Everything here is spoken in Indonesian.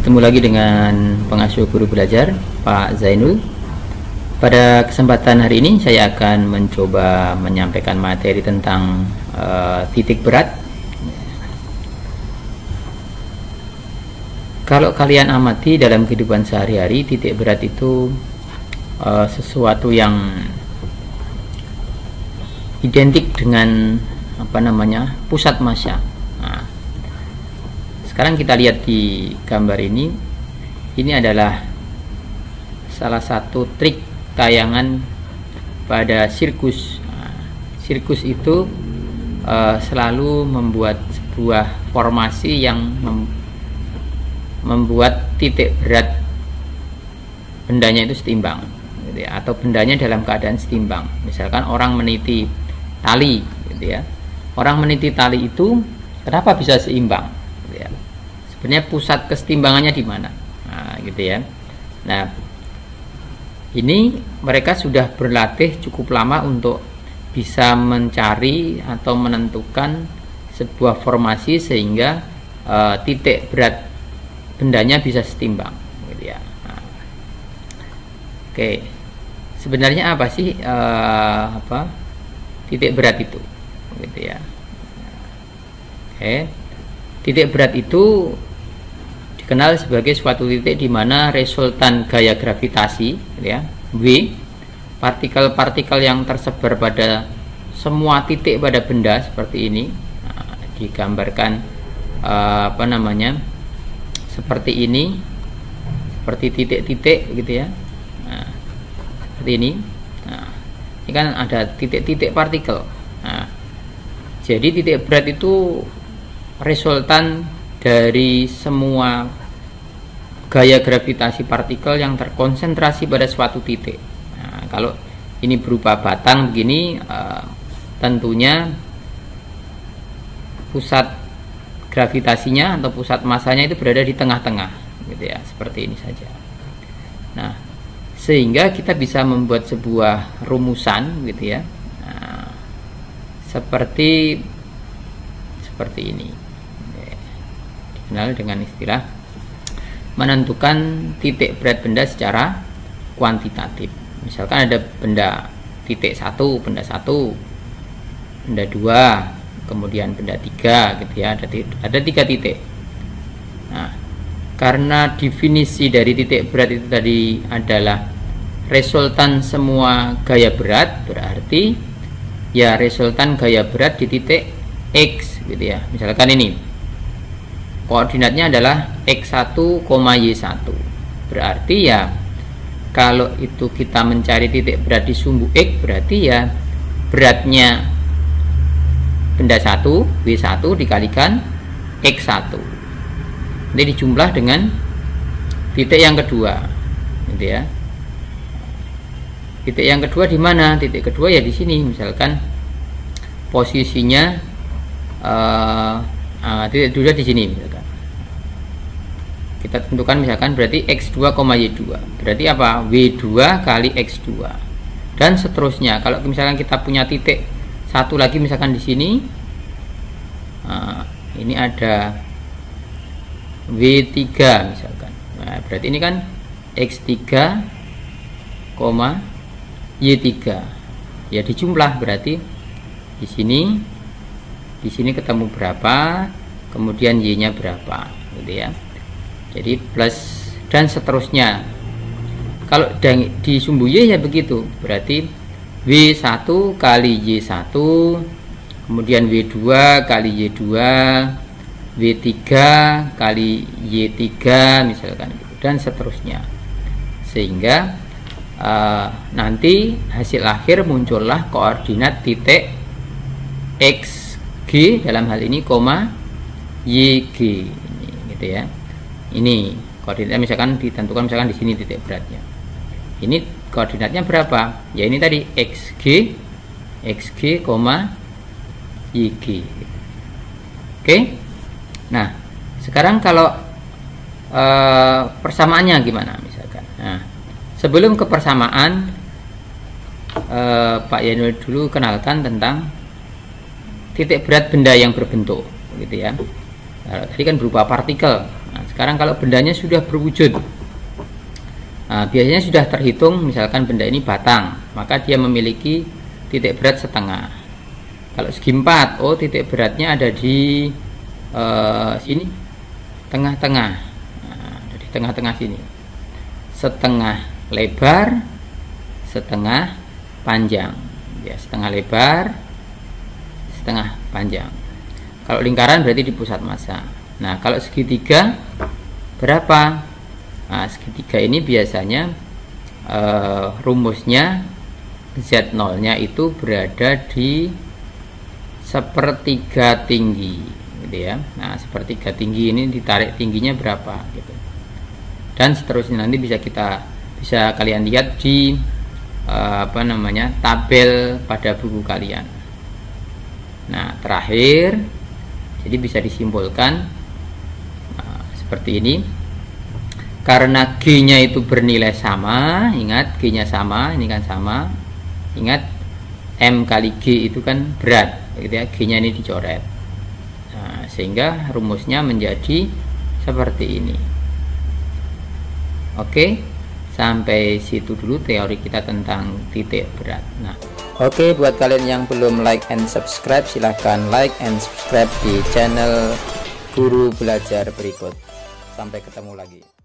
Ketemu lagi dengan pengasuh guru belajar Pak Zainul. Pada kesempatan hari ini saya akan mencoba menyampaikan materi tentang titik berat. Kalau kalian amati dalam kehidupan sehari-hari, titik berat itu sesuatu yang identik dengan pusat massa. Nah, sekarang kita lihat di gambar ini adalah salah satu trik tayangan pada sirkus. Nah, sirkus itu selalu membuat sebuah formasi yang membuat titik berat bendanya itu setimbang, gitu ya, atau bendanya dalam keadaan setimbang. Misalkan orang meniti tali, gitu ya. Orang meniti tali itu kenapa bisa seimbang? Gitu ya. Sebenarnya pusat kesetimbangannya di mana? Nah, gitu ya. Nah, ini mereka sudah berlatih cukup lama untuk bisa mencari atau menentukan sebuah formasi sehingga titik berat bendanya bisa setimbang, gitu ya. Nah, oke, sebenarnya apa sih titik berat itu, gitu ya. Oke, titik berat itu dikenal sebagai suatu titik di mana resultan gaya gravitasi, gitu ya, V, partikel-partikel yang tersebar pada semua titik pada benda seperti ini. Nah, digambarkan seperti ini, seperti titik-titik, gitu ya. Nah, seperti ini. Nah, ini kan ada titik-titik partikel. Nah, jadi titik berat itu resultan dari semua gaya gravitasi partikel yang terkonsentrasi pada suatu titik. Nah, kalau ini berupa batang begini, tentunya pusat gravitasinya atau pusat massanya itu berada di tengah-tengah, gitu ya, seperti ini saja. Nah, sehingga kita bisa membuat sebuah rumusan, gitu ya. Nah, seperti ini, dikenal dengan istilah menentukan titik berat benda secara kuantitatif. Misalkan ada benda titik 1, benda 1, benda 2, kemudian benda 3, gitu ya, ada 3 titik. Nah, karena definisi dari titik berat itu tadi adalah resultan semua gaya berat, berarti ya resultan gaya berat di titik X, gitu ya. Misalkan ini koordinatnya adalah X1, Y1, berarti ya kalau itu kita mencari titik berat di sumbu X, berarti ya beratnya benda 1, W1 dikalikan X1. Ini dijumlah dengan titik yang kedua, gitu ya. Titik yang kedua di mana? Titik kedua ya di sini. Misalkan posisinya titik kedua di sini, misalkan. Kita tentukan misalkan berarti X2, Y2. Berarti apa? W2 kali X2. Dan seterusnya. Kalau misalkan kita punya titik satu lagi misalkan di sini, ini ada W3 misalkan. Nah, berarti ini kan X3, Y3. Ya dijumlah, berarti di sini ketemu berapa, kemudian Y-nya berapa, gitu ya. Jadi plus dan seterusnya. Kalau di sumbu Y ya begitu, berarti W1 kali Y1, kemudian W2 kali Y2, W3 kali Y3 misalkan, dan seterusnya. Sehingga nanti hasil akhir muncullah koordinat titik XG dalam hal ini, YG ini, gitu ya. Ini koordinatnya misalkan ditentukan misalkan di sini titik beratnya. Ini koordinatnya berapa? Ya ini tadi XG, YG. Oke. Nah, sekarang kalau persamaannya gimana misalkan? Nah, sebelum ke persamaan, Pak Yanul dulu kenalkan tentang titik berat benda yang berbentuk, gitu ya. Tadi kan berupa partikel. Nah, sekarang kalau bendanya sudah berwujud, nah, biasanya sudah terhitung, misalkan benda ini batang, maka dia memiliki titik berat setengah. Kalau segi 4, oh titik beratnya ada di sini, tengah-tengah. Nah, di tengah-tengah sini, setengah lebar, setengah panjang, ya, setengah lebar, setengah panjang. Kalau lingkaran berarti di pusat massa. Nah, kalau segitiga berapa? Nah, segitiga ini biasanya rumusnya Z0 nya itu berada di sepertiga tinggi, gitu ya. Nah, sepertiga tinggi ini ditarik tingginya berapa, gitu. Dan seterusnya nanti bisa kalian lihat di tabel pada buku kalian. Nah, terakhir, jadi bisa disimpulkan seperti ini. Karena G-nya itu bernilai sama, ingat G-nya sama, ini kan sama. Ingat M kali G itu kan berat, gitu ya. G-nya ini dicoret. Nah, sehingga rumusnya menjadi seperti ini. Oke, sampai situ dulu teori kita tentang titik berat. Nah, oke, buat kalian yang belum like and subscribe, silahkan like and subscribe di channel Guru Belajar berikut. Sampai ketemu lagi.